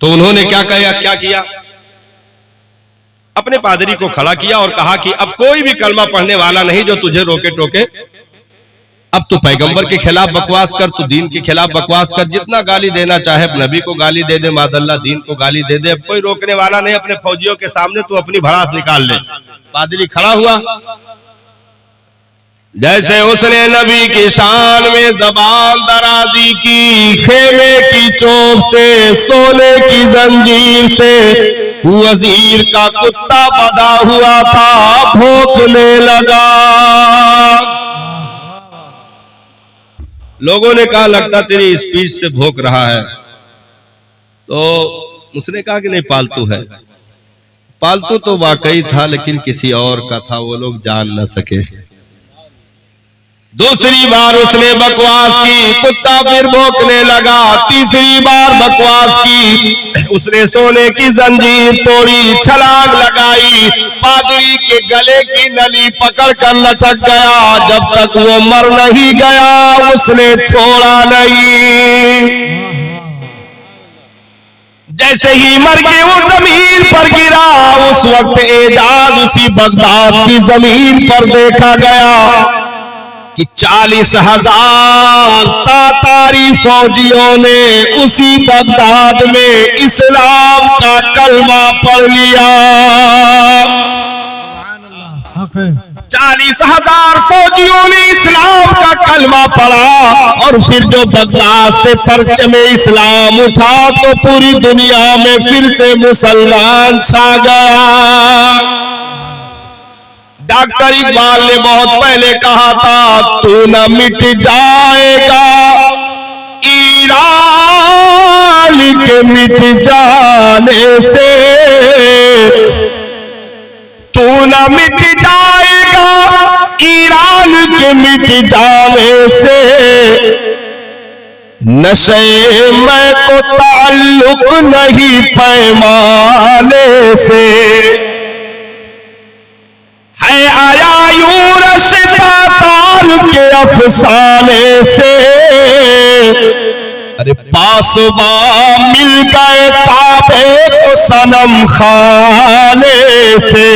तो उन्होंने क्या किया? अपने पादरी को खड़ा किया और कहा कि अब कोई भी कलमा पढ़ने वाला नहीं जो तुझे रोके टोके। अब तू पैगंबर के खिलाफ बकवास कर, तू दीन के खिलाफ बकवास कर, जितना गाली देना चाहे, नबी को गाली दे दे, मादल्ला दीन को गाली दे दे, अब कोई रोकने वाला नहीं। अपने फौजियों के सामने तू अपनी भड़ास निकाल ले। पादरी खड़ा हुआ, जैसे उसने नबी की शान में जबान दराजी की, खेमे की चोप से, सोने की जंजीर से वजीर का कुत्ता बंधा हुआ था, भौंकने लगा। लोगों ने कहा लगता तेरी स्पीच से भौंक रहा है। तो उसने कहा कि नहीं, पालतू है। पालतू तो वाकई था, लेकिन किसी और का था, वो लोग जान न सके। दूसरी बार उसने बकवास की, कुत्ता फिर भौंकने लगा। तीसरी बार बकवास की, उसने सोने की जंजीर तोड़ी, छलांग लगाई, पादरी के गले की नली पकड़ कर लटक गया। जब तक वो मर नहीं गया उसने छोड़ा नहीं। जैसे ही मर के वो जमीन पर गिरा, उस वक्त एजाज उसी बगदाद की जमीन पर देखा गया कि 40,000 तातारी फौजियों ने उसी बगदाद में इस्लाम का कलमा पढ़ लिया। 40,000 फौजियों ने इस्लाम का कलमा पढ़ा। और फिर जो बगदाद से परचम इस्लाम उठा तो पूरी दुनिया में फिर से मुसलमान छा गया। डॉक्टर इकबाल ने बहुत पहले कहा था, तू न मिट जाएगा ईरान के मिट जाने से, तू न मिट जाएगा ईरान के मिट जाने से। नशे में को ताल्लुक नहीं पैमाने से, है आया यूं रश्ता तार के अफसाने से। अरे पासबा मिल गए काबे को सनम खाने से।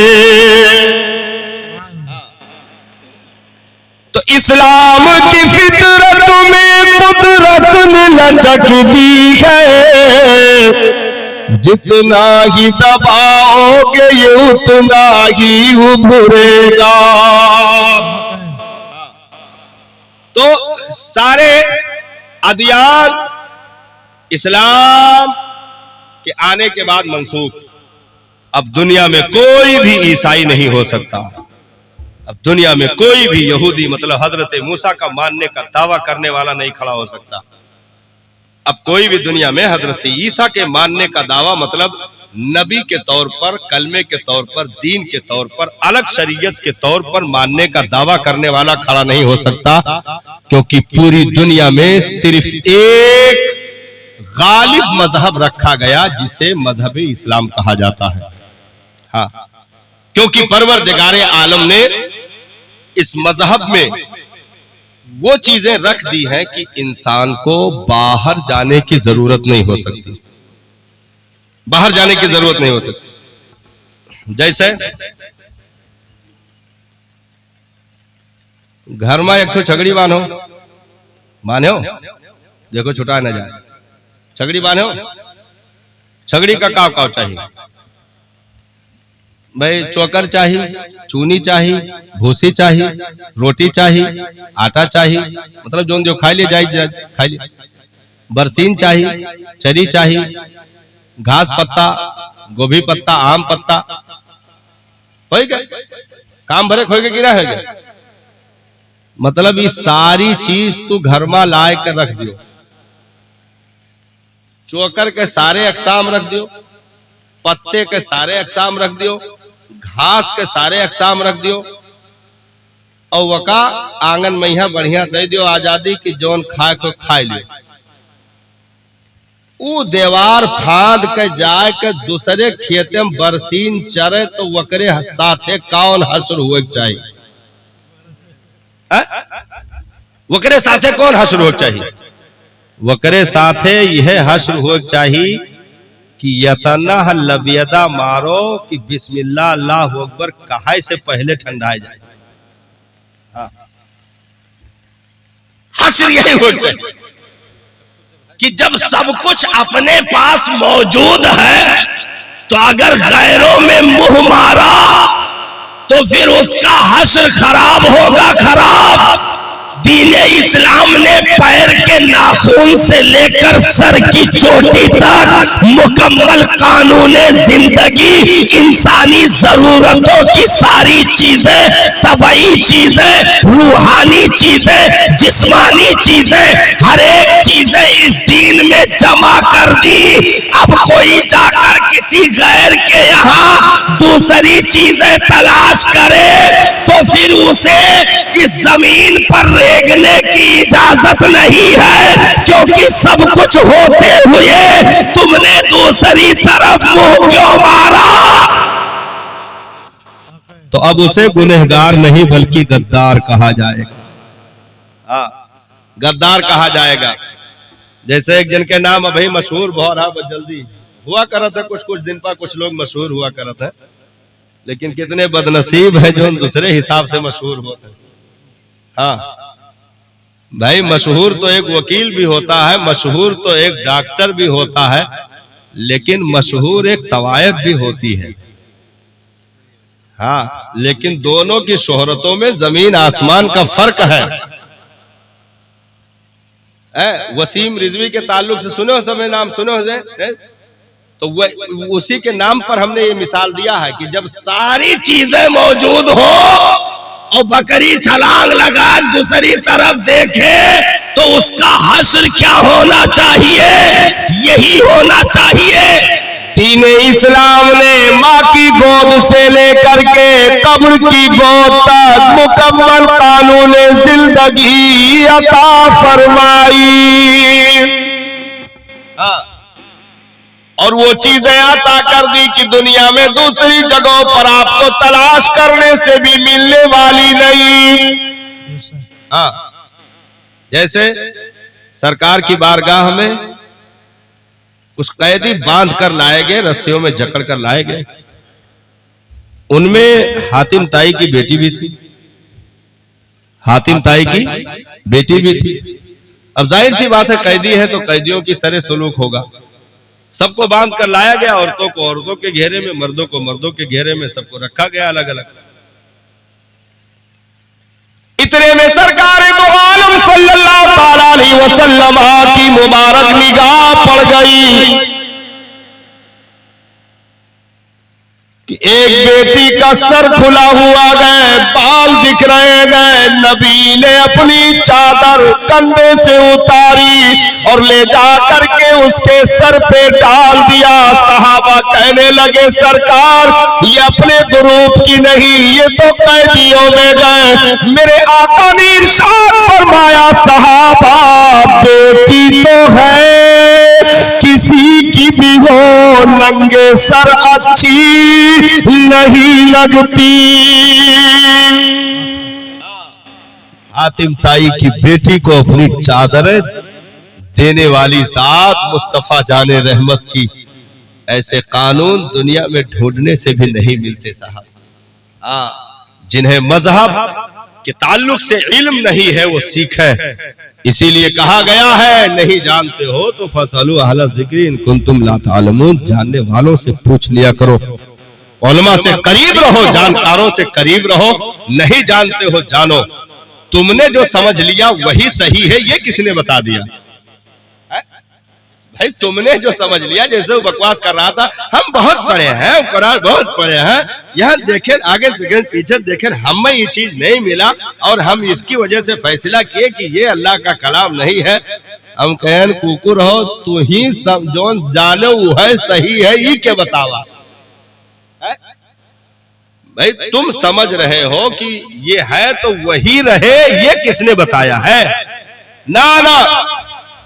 तो इस्लाम की फितरत में कुदरत ने लचक दी है। जितना ही दबाओगे ये उतना ही उभरेगा। तो सारे अदियान इस्लाम के आने के बाद मंसूख। अब दुनिया में कोई भी ईसाई नहीं हो सकता। अब दुनिया में कोई भी यहूदी, मतलब हजरत मूसा का मानने का दावा करने वाला नहीं खड़ा हो सकता। अब कोई भी दुनिया में हजरत ईसा के मानने का दावा, मतलब नबी के तौर पर, कलमे के तौर पर, दीन के तौर पर, अलग शरीयत के तौर पर मानने का दावा करने वाला खड़ा नहीं हो सकता। क्योंकि पूरी दुनिया में सिर्फ एक गालिब मजहब रखा गया जिसे मजहब इस्लाम कहा जाता है। हाँ, क्योंकि परवरदिगारे आलम ने इस मजहब में वो चीजें रख दी हैं कि इंसान को बाहर जाने की जरूरत नहीं हो सकती। बाहर जाने की जरूरत नहीं हो सकती। जैसे घर में एक तो छगड़ी बांधो, माने हो, देखो छुटा न जाए। छगड़ी बांधो, छगड़ी का काव काव चाहिए भाई, चोकर चाहिए, चूनी चाहिए, भूसी चाहिए, रोटी चाहिए, आटा चाहिए, मतलब जो खा लिए जाए खा लिए। बरसीन चाहिए, चरी चाहिए, घास पत्ता, गोभी पत्ता, आम पत्ता, हो गया काम भरे खोए के गिरा है गया। मतलब ये सारी चीज तू घर में लाए कर रख दियो। चोकर के सारे अकसाम रख दियो, पत्ते के सारे अकसाम रख दियो, घास के सारे अकसाम रख दियो, और वका आंगन में यहाँ बढ़िया दे दियो आजादी की जोन खाए को खाए लियो। ऊ देवार फांद के जाए के दूसरे खेते में बरसीन चरे तो वकरे साथे कौन हश्र हुए चाहिए? वकरे साथे कौन हश्र हो चाहिए? वकरे साथे यह हश्र हो चाहिए कि यतना लबियदा मारो कि बिस्मिल्लाह अल्लाह अकबर कहा से पहले ठंडाए जाए। हाँ। हश्र यही हो चाहिए कि जब सब कुछ अपने पास मौजूद है तो अगर गैरों में मुंह मारा तो फिर उसका हश्र खराब होगा, खराब। दीन इस्लाम ने पैर के नाखून से लेकर सर की चोटी तक मुकम्मल कानून जिंदगी, इंसानी जरूरतों की सारी चीजें, तबई चीजें, रूहानी चीजें, जिस्मानी चीजें, हर एक चीजें इस दीन में जमा कर दी। अब कोई जाकर किसी गैर के यहाँ दूसरी चीजें तलाश करे तो फिर उसे इस जमीन पर रेंगने की इजाजत नहीं है, क्योंकि सब कुछ होते हुए तुमने दूसरी तरफ मुंह क्यों मारा। तो अब उसे गुनहगार नहीं बल्कि गद्दार कहा जाएगा। हाँ, गद्दार कहा जाएगा। जैसे एक जन के नाम अभी मशहूर बहुत रहा, जल्दी हुआ करत है, कुछ दिन पर कुछ लोग मशहूर हुआ करत है, लेकिन कितने बदनसीब है जो दूसरे हिसाब से मशहूर होते हैं। हाँ भाई, मशहूर तो एक वकील भी होता है, मशहूर तो एक डॉक्टर भी होता है, लेकिन मशहूर एक तवायफ भी होती है। हाँ, लेकिन दोनों की शोहरतों में जमीन आसमान का फर्क है। वसीम रिजवी के ताल्लुक से सुनो, समय नाम सुनो है? तो वह उसी के नाम पर हमने ये मिसाल दिया है कि जब सारी चीजें मौजूद हो और बकरी छलांग लगा दूसरी तरफ देखे तो उसका हश्र क्या होना चाहिए? यही होना चाहिए। दीन इस्लाम ने माँ की गोद से लेकर के कब्र की गोद तक मुकम्मल कानून जिंदगी अता फरमाई। और वो चीजें अता कर दी कि दुनिया में दूसरी जगहों पर आपको तलाश करने से भी मिलने वाली नहीं। हाँ, जैसे सरकार की बारगाह में कुछ कैदी बांध कर लाए गए, रस्सियों में जकड़ कर लाए गए। उनमें हातिम ताई की बेटी भी थी, हातिम ताई की बेटी भी थी। अब जाहिर सी बात है, कैदी है तो कैदियों की तरह सलूक होगा। सबको बांध कर लाया गया, औरतों को औरतों के घेरे में, मर्दों को मर्दों के घेरे में, सबको रखा गया अलग अलग। इतने में सरकार दो आलम सल्लल्लाहु अलैहि वसल्लम की मुबारक निगाह पड़ गई कि एक बेटी का सर खुला हुआ है, बाल दिख रहे हैं। नबी ने अपनी चादर कंधे से उतारी और ले जा करके उसके सर पे डाल दिया। सहाबा कहने लगे, सरकार ये अपने ग्रुप की नहीं, ये तो कैदियों में गए। मेरे आका ने इरशाद फरमाया, सहाबा बेटी तो है किसी की भी हो, नंगे सर अच्छी नहीं लगती। हातिम ताई की बेटी को अपनी चादर देने वाली साथ मुस्तफा जाने रहमत की ऐसे कानून दुनिया में ढूंढने से भी नहीं मिलते साहब। जिन्हें मजहब के ताल्लुक से इल्म नहीं है वो सीखे। इसीलिए कहा गया है, नहीं जानते हो तो फसलू अहल ज़िक्र इन कुंतुम ला तालमून, जानने वालों से पूछ लिया करो, उलमा से करीब रहो, जानकारों से करीब रहो। नहीं जानते हो जानो, तुमने जो समझ लिया वही सही है, ये किसने बता दिया? भाई तुमने जो समझ लिया, जैसे वो बकवास कर रहा था, हम बहुत पढ़े हैं, कुरान बहुत पढ़े हैं, यहाँ देखें आगे पीछे देखें, हमें ये चीज नहीं मिला और हम इसकी वजह से फैसला किए कि ये अल्लाह का कलाम नहीं है। हम कहें कुकुर हो, तू ही जो जाने वो है सही है, ये क्या बतावा? भाई तुम समझ रहे हो कि ये है तो वही रहे, ये किसने बताया है? ना ना,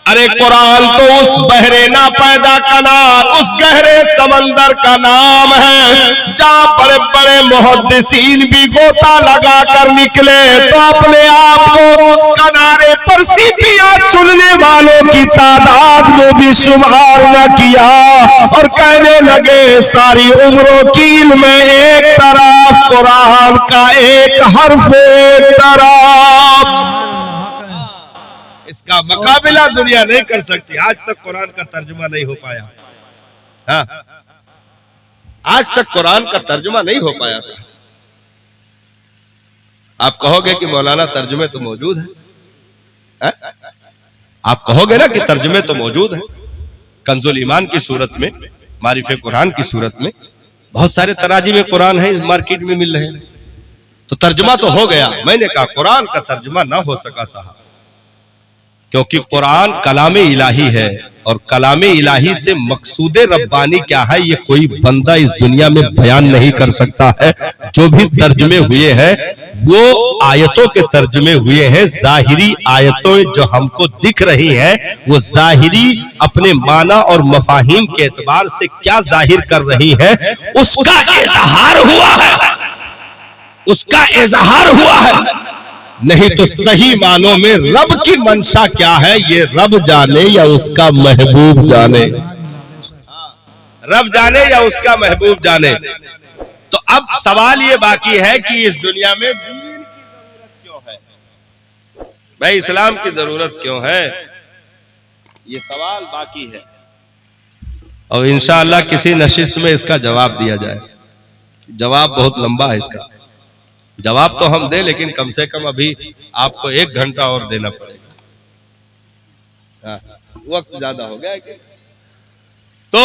अरे कुरान तो उस बहरे ना पैदा कनार, उस गहरे समंदर का नाम है जहां बड़े बड़े मुहद्दिसीन भी गोता लगा कर निकले तो अपने आप को किनारे पर सीपियां चुनने वालों की तादाद में भी शुमार न किया और कहने लगे सारी उम्र कील में एक तरफ कुरान का एक हर्फ एक तरफ, इसका मुकाबला दुनिया नहीं कर सकती। आज तक कुरान का तर्जुमा नहीं हो पाया। हाँ, आज तक कुरान का तर्जुमा नहीं हो पाया सर। आप कहोगे कि मौलाना तर्जुमे तो मौजूद है, आप कहोगे ना कि तर्जुमे तो मौजूद है। कंजुल ईमान की सूरत में, मारिफे कुरान की सूरत में बहुत सारे तराजी में कुरान है, मार्केट में मिल रहे हैं, तो तर्जुमा तो हो गया। मैंने कहा कुरान का तर्जुमा ना हो सका साहब, क्योंकि कुरान कलाम इलाही है और कलाम इलाही से मकसूद रब्बानी क्या है ये कोई बंदा इस दुनिया में बयान नहीं कर सकता है। जो भी तर्जुमे हुए हैं वो आयतों के तर्जुमे हुए हैं। जाहिरी आयतों जो हमको दिख रही हैं वो जाहिरी अपने माना और मफाहिम के एतबार से क्या जाहिर कर रही है उसका इजहार हुआ है, उसका इजहार हुआ है। नहीं तो सही मानों में रब की मंशा क्या है ये रब जाने या उसका महबूब जाने, रब जाने या उसका महबूब जाने। तो अब सवाल ये बाकी है कि इस दुनिया में दीन की जरूरत क्यों है, भाई इस्लाम की जरूरत क्यों है, ये सवाल बाकी है। और इंशाअल्लाह किसी नशिस्त में इसका जवाब दिया जाए। जवाब बहुत लंबा है इसका, जवाब तो हम दे लेकिन कम से कम अभी आपको 1 घंटा और देना पड़ेगा। वक्त ज्यादा हो गया है कि? तो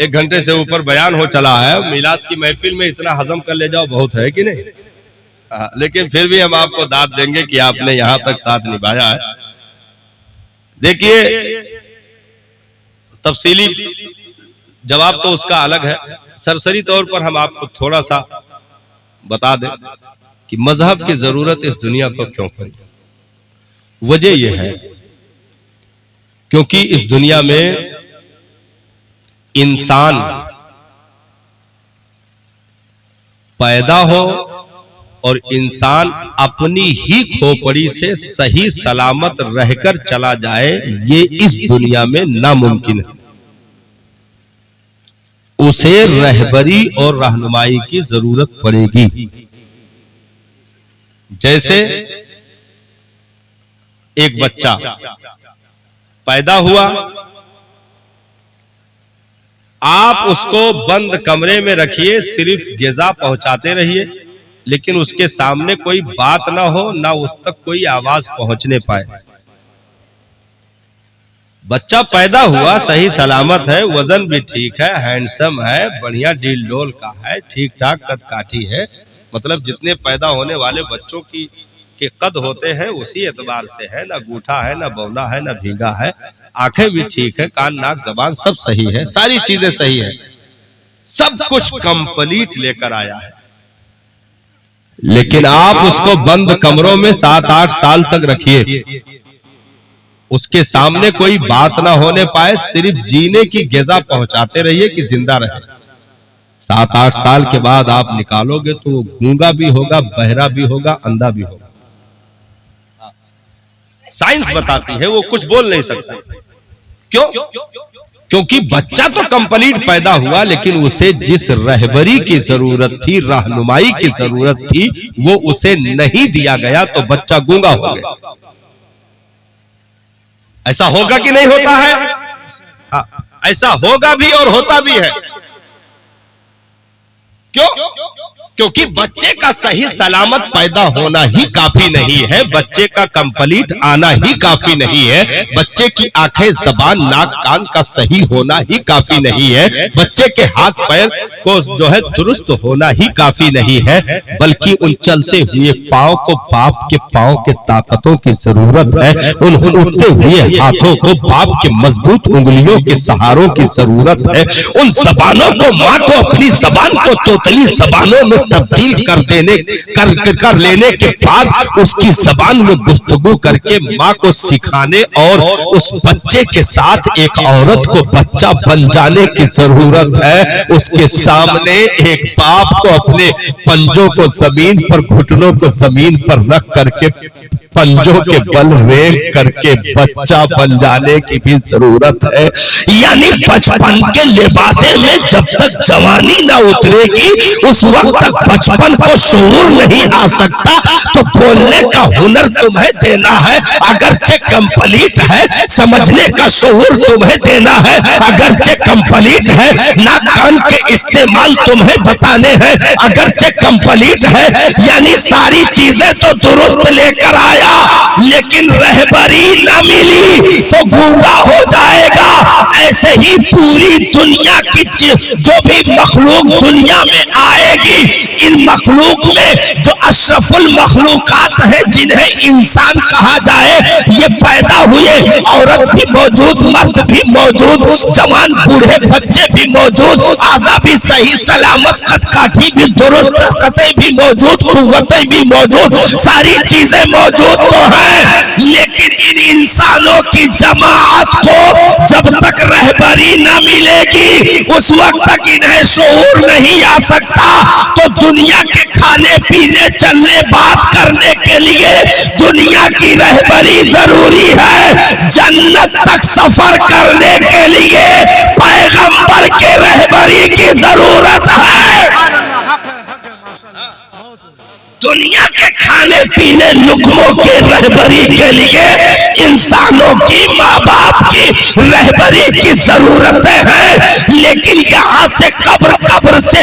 1 घंटे से ऊपर बयान हो चला है। मिलाद की महफिल में इतना हजम कर ले जाओ बहुत है कि नहीं। लेकिन फिर भी हम आपको दाद देंगे कि आपने यहां तक साथ निभाया है। देखिए तफसीली जवाब तो उसका अलग है, सरसरी तौर पर हम आपको थोड़ा सा बता दें कि मजहब की जरूरत इस दुनिया को क्यों पड़ी। वजह यह है क्योंकि इस दुनिया में इंसान पैदा हो और इंसान अपनी ही खोपड़ी से सही सलामत रहकर चला जाए ये इस दुनिया में नामुमकिन है। उसे रहबरी और रहनुमाई की जरूरत पड़ेगी। जैसे एक बच्चा पैदा हुआ, आप उसको बंद कमरे में रखिए, सिर्फ ग़िज़ा पहुंचाते रहिए, लेकिन उसके सामने कोई बात ना हो, ना उस तक कोई आवाज पहुंचने पाए। बच्चा पैदा हुआ सही सलामत है, वजन भी ठीक है, हैंडसम है, बढ़िया डील डोल का है, ठीक ठाक कद काठी है, मतलब जितने पैदा होने वाले बच्चों की के कद होते हैं उसी एतबार से है, ना गूठा है, ना बौना है, ना भीगा है, आंखें भी ठीक है, कान नाक जबान सब सही है, सारी चीजें सही है, सब कुछ कंप्लीट लेकर आया है। लेकिन आप उसको बंद कमरों में 7-8 साल तक रखिए, उसके सामने कोई बात ना होने पाए, सिर्फ जीने की ग़िज़ा पहुंचाते रहिए कि जिंदा रहे। 7-8 साल के बाद आप निकालोगे तो वो गूंगा भी होगा, बहरा भी होगा, अंधा भी होगा। साइंस बताती है वो कुछ बोल नहीं सकता। क्यों? क्योंकि बच्चा तो कंप्लीट पैदा हुआ, लेकिन उसे जिस रहबरी की जरूरत थी, रहनुमाई की जरूरत थी, वो उसे नहीं दिया गया तो बच्चा गूंगा हो गया। ऐसा होगा कि नहीं होता है? हाँ, ऐसा होगा भी और होता भी है। क्यों? क्योंकि बच्चे का सही सलामत पैदा होना ही काफी नहीं है, बच्चे का कंप्लीट आना ही काफी नहीं है, बच्चे की आंखें जबान नाक कान का सही होना ही काफी नहीं है, बच्चे के हाथ पैर को जो है दुरुस्त होना ही काफी नहीं है, बल्कि उन चलते हुए पांव को बाप के पांव के ताकतों की जरूरत है, उन उठते हुए हाथों को बाप के मजबूत उंगलियों के सहारों की जरूरत है, उन जबानों को, माँ को अपनी जबान को तोतली जबानों में तब्दील कर लेने के बाद उसकी जबान में गुफ्तगू करके माँ को सिखाने और उस बच्चे के साथ एक औरत को बच्चा बन जाने की जरूरत है। उसके सामने एक बाप को अपने पंजों को जमीन पर, घुटनों को जमीन पर रख करके पंजों के बल रेंग करके बच्चा बन जाने की भी जरूरत है। यानी बचपन के लिबादे में जब तक जवानी ना उतरेगी उस वक्त तक बचपन को शऊर नहीं आ सकता। तो बोलने का हुनर तुम्हें देना है, अगरचे कंप्लीट है, समझने का शऊर तुम्हें देना है, अगरचे कंप्लीट है, नाक कान के इस्तेमाल तुम्हें बताने हैं, अगरचे कंप्लीट है। यानी सारी चीजें तो दुरुस्त लेकर आया, लेकिन रहबरी न मिली तो गूंगा हो जाएगा। ऐसे ही पूरी दुनिया की जो भी मखलूक दुनिया में आएगी, इन मखलूक में जो अशरफुल मखलूकात है जिन्हें इंसान कहा जाए, ये पैदा हुए, औरत भी मौजूद, मर्द भी मौजूद, जवान बूढ़े बच्चे भी मौजूद, आज़ा भी सही सलामत, कदकाठी भी दुरुस्त, कते भी मौजूद, कुव्वतें भी मौजूद, सारी चीजें मौजूद तो है। लेकिन इन इंसानों की जमात को जब तक रहबरी न मिलेगी उस वक्त तक इन्हें शऊर नहीं आ सकता। तो दुनिया के खाने पीने चलने बात करने के लिए दुनिया की रहबरी जरूरी है। जन्नत तक सफर करने के लिए पैगंबर के रहबरी की जरूरत है। दुनिया के खाने पीने लुकमों के रहबरी के लिए इंसानों की, माँ बाप की रहबरी की जरूरतें हैं। लेकिन यहाँ से कब्र से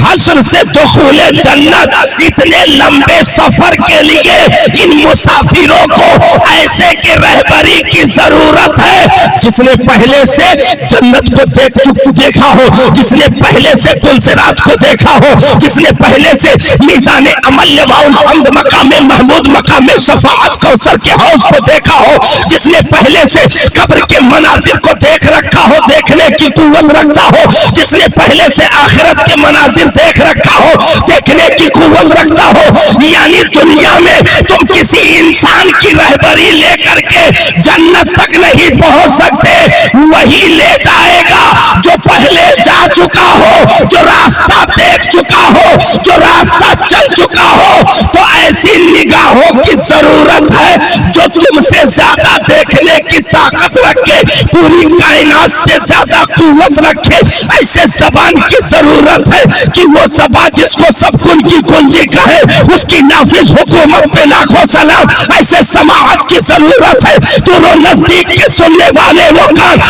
हश्र से दुखूले जन्नत, इतने लंबे सफर के लिए इन मुसाफिरों को ऐसे के रहबरी की जरूरत है। जिसने पहले से जन्नत को देखा हो, जिसने पहले से पुलसिरात को देखा हो, जिसने पहले से मीज़ान अमल हमद मकाम महमूद मकाम शफाअत कौसर के हौज को देखा हो, जिसने पहले से कब्र के मनाजिर को देख रखा हो, देखने की कुव्वत रखता हो, जिसने पहले से आखिरत के मनाजिर देख रखा हो, देखने की कुव्वत रखता हो। यानी दुनिया में तुम किसी इंसान की रहबरी लेकर के जन्नत तक नहीं पहुंच सकते। वही ले जाएगा जो पहले जा चुका हो, जो रास्ता देख चुका हो, जो रास्ता चल चुका हो। तो ऐसी निगाहों की जरूरत है जो तुमसे ज्यादा देखने की ताकत रखे, पूरी कायनात से ज्यादा कुव्वत रखे। ऐसे जबान की जरूरत है कि वो जबान जिसको सब कुन की कुंजी कहे, उसकी नाफिज हुकूमत पे लाखों सलाम। ऐसे समाअत की जरूरत है, दोनों नजदीक के सुनने वाले वो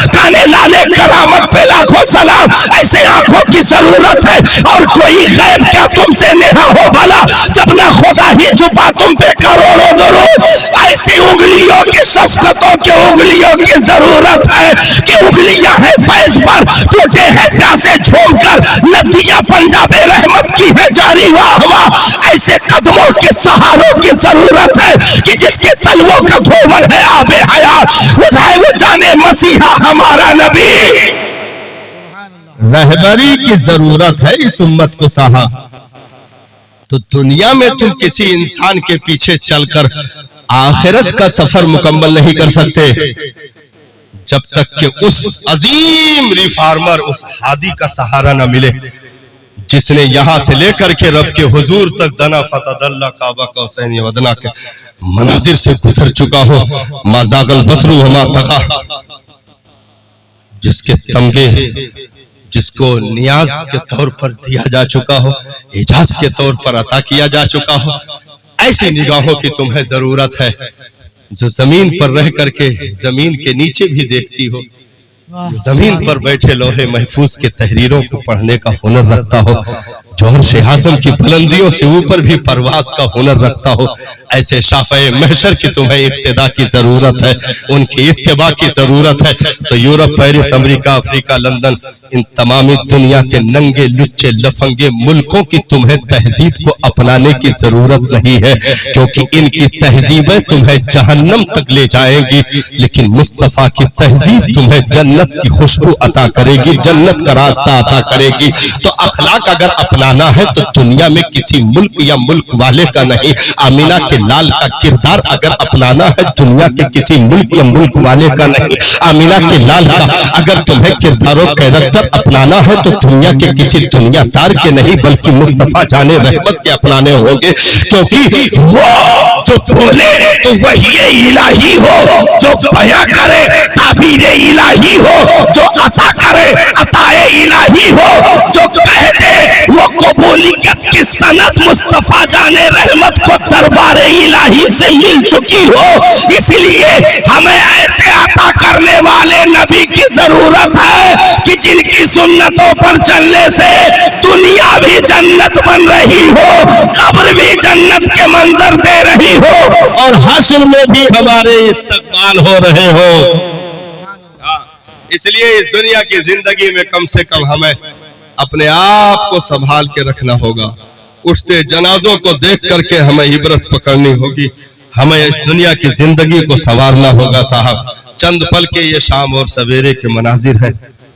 काने लाने करामत पे लाखों सलाम। ऐसे आंखों की जरूरत है। और कोई गैर क्या तुमसे नेहा हो भला, जब ना खुदा ही छुपा तुम पे करोड़ों दुरूद। ऐसी उंगलियों की शफकतों के उंगलियों की जरूरत है कि उंगलियां हैं फैज पर, टूटे हैं प्यासे झूमकर, नदियां पंजाबे रहमत की है जारी वाह वाह। ऐसे कदमों के सहारों की जरूरत है कि जिसके तलवों का धोवन है आबे हयात, वो जाने मसीहा हमारा नबी। रहबरी की जरूरत है इस उम्मत को साहा। तो दुनिया में तुम किसी इंसान के पीछे चलकर आखिरत का सफर मुकम्मल नहीं कर सकते जब तक कि उस अजीम रिफार्मर, उस हादी का सहारा न मिले जिसने यहां से लेकर के रब के हुजूर तक दना फतदल्ला काबा कौसैन वदना के मनाजिर से गुजर चुका हो। माजागल बसरू हमा तका, जिसके तमगे जिसको नियाज के तौर पर दिया जा चुका हो, एजाज के तौर पर अता किया जा चुका हो। ऐसी निगाहों की तुम्हें जरूरत है जो जमीन पर रह करके जमीन के नीचे भी देखती हो, जमीन पर बैठे लोहे महफूज के तहरीरों को पढ़ने का हुनर रखता हो, जो अर्श आज़म की बुलंदियों से ऊपर भी परवाज का हुनर रखता हो। ऐसे शाफ़े महशर की तुम्हें इक्तिदा की जरूरत है, उनकी इत्तिबा की जरूरत है। तो Europe, Paris, America, Africa, London, इन तमामी दुनिया के नंगे लुच्चे लफंगे मुल्कों की तुम्हें तहजीब को अपनाने की जरूरत नहीं है, क्योंकि इनकी तहजीबें तुम्हें जहन्नम तक ले जाएंगी, लेकिन मुस्तफा की तहजीब तुम्हें जन्नत की खुशबू अता करेगी, जन्नत का रास्ता अता करेगी। तो अखलाक अगर अपनाना है तो दुनिया में किसी मुल्क या मुल्क वाले का नहीं, आमिना के लाल का किरदार अगर अपनाना है दुनिया के किसी मुल्क या मुल्क वाले का नहीं, आमिना के लाल का अगर तुम्हें किरदारों कैरेक्टर अपनाना है तो दुनिया के किसी दुनियादार के नहीं, बल्कि मुस्तफा जाने रहमत के अपनाने होंगे, क्योंकि वो जो बोले तो वही इलाही हो, जो बयां करे ताबीर इलाही हो, जो अता करे अताए इलाही हो, जो कह दे वो कबूलियत की सनद मुस्तफा जाने रहमत को दरबारे इलाही से मिल चुकी हो। इसलिए हमें ऐसे अता करने वाले नबी की जरूरत है कि जिनकी सुन्नतों पर चलने से दुनिया भी जन्नत बन रही हो, कब्र भी जन्नत के मंजर दे रही हो, और हश्र में भी हमारे इस्तकबाल हो रहे हो। इसलिए इस दुनिया की जिंदगी में कम से कम हमें अपने आप को संभाल के रखना होगा। उठते जनाजों को देख करके हमें इबरत पकड़नी होगी, हमें इस दुनिया की जिंदगी को संवारना होगा। साहब, चंद पल के ये शाम और सवेरे के मनाजिर है,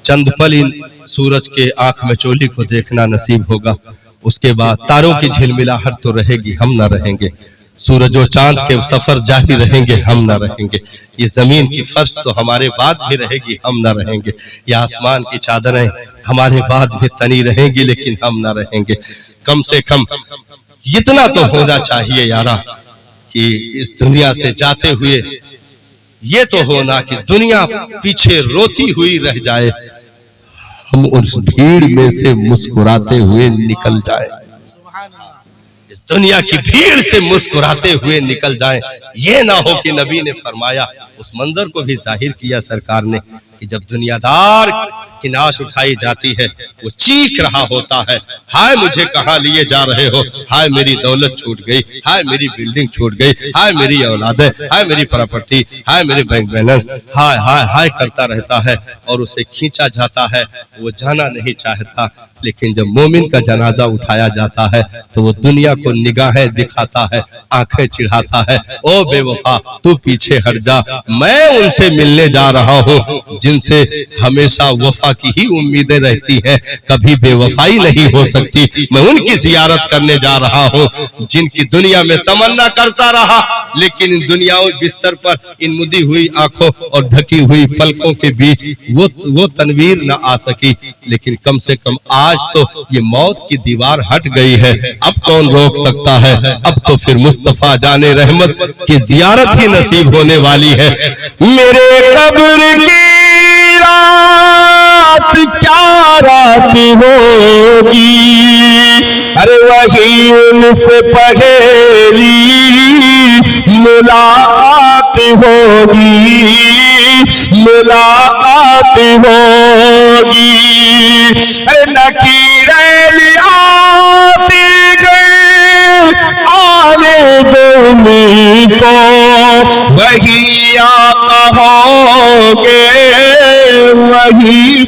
चंद पल इन सूरज के आंख में चोली को देखना नसीब होगा। उसके बाद तारों की झिलमिलाहट तो रहेगी, हम ना रहेंगे। सूरज और चांद के सफर जारी रहेंगे, हम ना रहेंगे। ये जमीन की फर्श तो हमारे बाद भी रहेगी, हम ना रहेंगे। ये आसमान की चादरें हमारे बाद भी तनी रहेंगी, लेकिन हम ना रहेंगे। कम से कम इतना तो होना चाहिए यारा कि इस दुनिया से जाते हुए ये तो होना कि दुनिया पीछे रोती हुई रह जाए, हम उस भीड़ में से मुस्कुराते हुए निकल जाए। इस दुनिया की भीड़ से मुस्कुराते हुए निकल जाएं। ये ना हो कि नबी ने फरमाया, उस मंजर को भी जाहिर किया सरकार ने, कि जब दुनियादार की नाश उठाई जाती है वो चीख रहा होता है, हाय मुझे कहां लिए जा रहे हो, हाय मेरी दौलत छूट गई, हाय मेरी बिल्डिंग छूट गई, हाय मेरी औलादें, हाय मेरी प्रॉपर्टी, हाय मेरे बैंक बैलेंस, हाय हाय हाय करता रहता है और उसे खींचा जाता है। वो जाना नहीं चाहता, लेकिन जब मोमिन का जनाजा उठाया जाता है तो वो दुनिया को निगाहें दिखाता है, आंखें चिढ़ाता है, ओ बेवफा तू पीछे हट जा, मैं उनसे मिलने जा रहा हूँ जिनसे हमेशा वफा की ही उम्मीदें रहती हैं, कभी बेवफाई नहीं हो सकती। मैं उनकी जियारत करने जा रहा हूँ जिनकी दुनिया में तमन्ना करता रहा, लेकिन इन दुनियावी बिस्तर पर इन मुदी हुई आंखों और ढकी हुई पलकों के बीच वो तनवीर न आ सकी। लेकिन कम से कम आज तो ये मौत की दीवार हट गई है, अब कौन रोक सकता है। अब तो फिर मुस्तफा जाने रहमत की जियारत ही नसीब होने वाली है। मेरे कब्र की रात क्या रात होगी, अरे वही उनसे पहली मुलाकात होगी, मुलाकात होगी। अरे नकीरे आती गए आने देने को, वही आका होगे वही